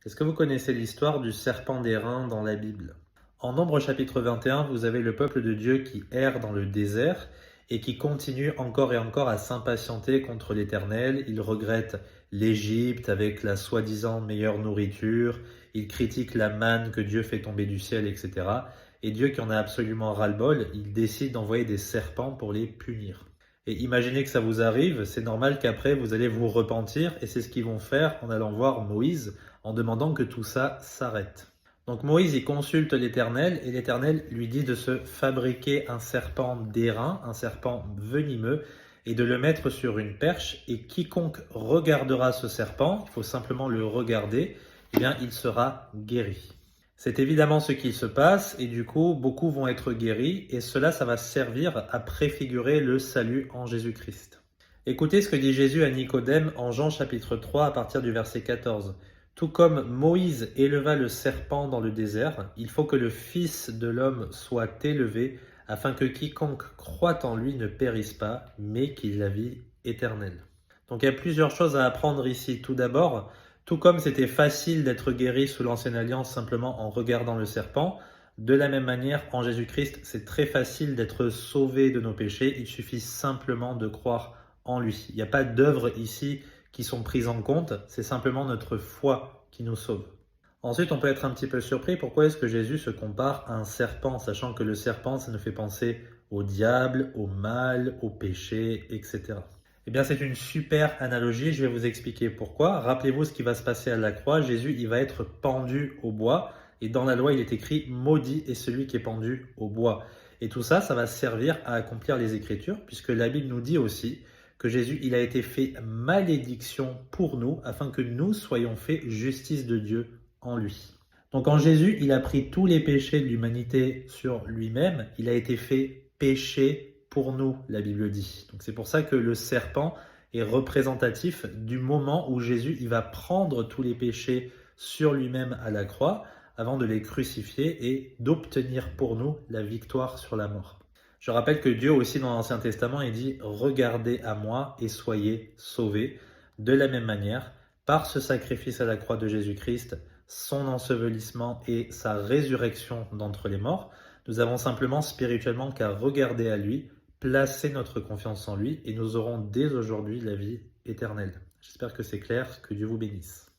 Est-ce que vous connaissez l'histoire du serpent d'airain dans la Bible? En Nombre chapitre 21, vous avez le peuple de Dieu qui erre dans le désert et qui continue encore et encore à s'impatienter contre l'Éternel. Il regrette l'Égypte avec la soi-disant meilleure nourriture, il critique la manne que Dieu fait tomber du ciel, etc. Et Dieu qui en a absolument ras-le-bol, il décide d'envoyer des serpents pour les punir. Et imaginez que ça vous arrive, c'est normal qu'après vous allez vous repentir et c'est ce qu'ils vont faire en allant voir Moïse en demandant que tout ça s'arrête. Donc Moïse il consulte l'Éternel et l'Éternel lui dit de se fabriquer un serpent d'airain, un serpent venimeux, et de le mettre sur une perche, et quiconque regardera ce serpent, il faut simplement le regarder, eh bien il sera guéri. C'est évidemment ce qui se passe et du coup beaucoup vont être guéris et cela ça va servir à préfigurer le salut en Jésus-Christ. Écoutez ce que dit Jésus à Nicodème en Jean chapitre 3 à partir du verset 14. Tout comme Moïse éleva le serpent dans le désert, il faut que le Fils de l'homme soit élevé afin que quiconque croit en lui ne périsse pas, mais qu'il ait la vie éternelle. Donc il y a plusieurs choses à apprendre ici. Tout d'abord, tout comme c'était facile d'être guéri sous l'ancienne alliance simplement en regardant le serpent, de la même manière, en Jésus-Christ, c'est très facile d'être sauvé de nos péchés. Il suffit simplement de croire en lui. Il n'y a pas d'œuvres ici qui sont prises en compte, c'est simplement notre foi qui nous sauve. Ensuite, on peut être un petit peu surpris, pourquoi est-ce que Jésus se compare à un serpent, sachant que le serpent, ça nous fait penser au diable, au mal, au péché, etc. Eh bien, c'est une super analogie, je vais vous expliquer pourquoi. Rappelez-vous ce qui va se passer à la croix, Jésus, il va être pendu au bois, et dans la loi, il est écrit « Maudit est celui qui est pendu au bois ». Et tout ça, ça va servir à accomplir les Écritures, puisque la Bible nous dit aussi que Jésus, il a été fait malédiction pour nous, afin que nous soyons faits justice de Dieu en lui. Donc en Jésus, il a pris tous les péchés de l'humanité sur lui-même, il a été fait péché pour nous, la Bible dit. Donc c'est pour ça que le serpent est représentatif du moment où Jésus, il va prendre tous les péchés sur lui-même à la croix, avant de les crucifier et d'obtenir pour nous la victoire sur la mort. Je rappelle que Dieu aussi dans l'Ancien Testament, il dit « Regardez à moi et soyez sauvés ». De la même manière, par ce sacrifice à la croix de Jésus-Christ, son ensevelissement et sa résurrection d'entre les morts, nous avons simplement spirituellement qu'à regarder à lui, placer notre confiance en lui et nous aurons dès aujourd'hui la vie éternelle. J'espère que c'est clair, que Dieu vous bénisse.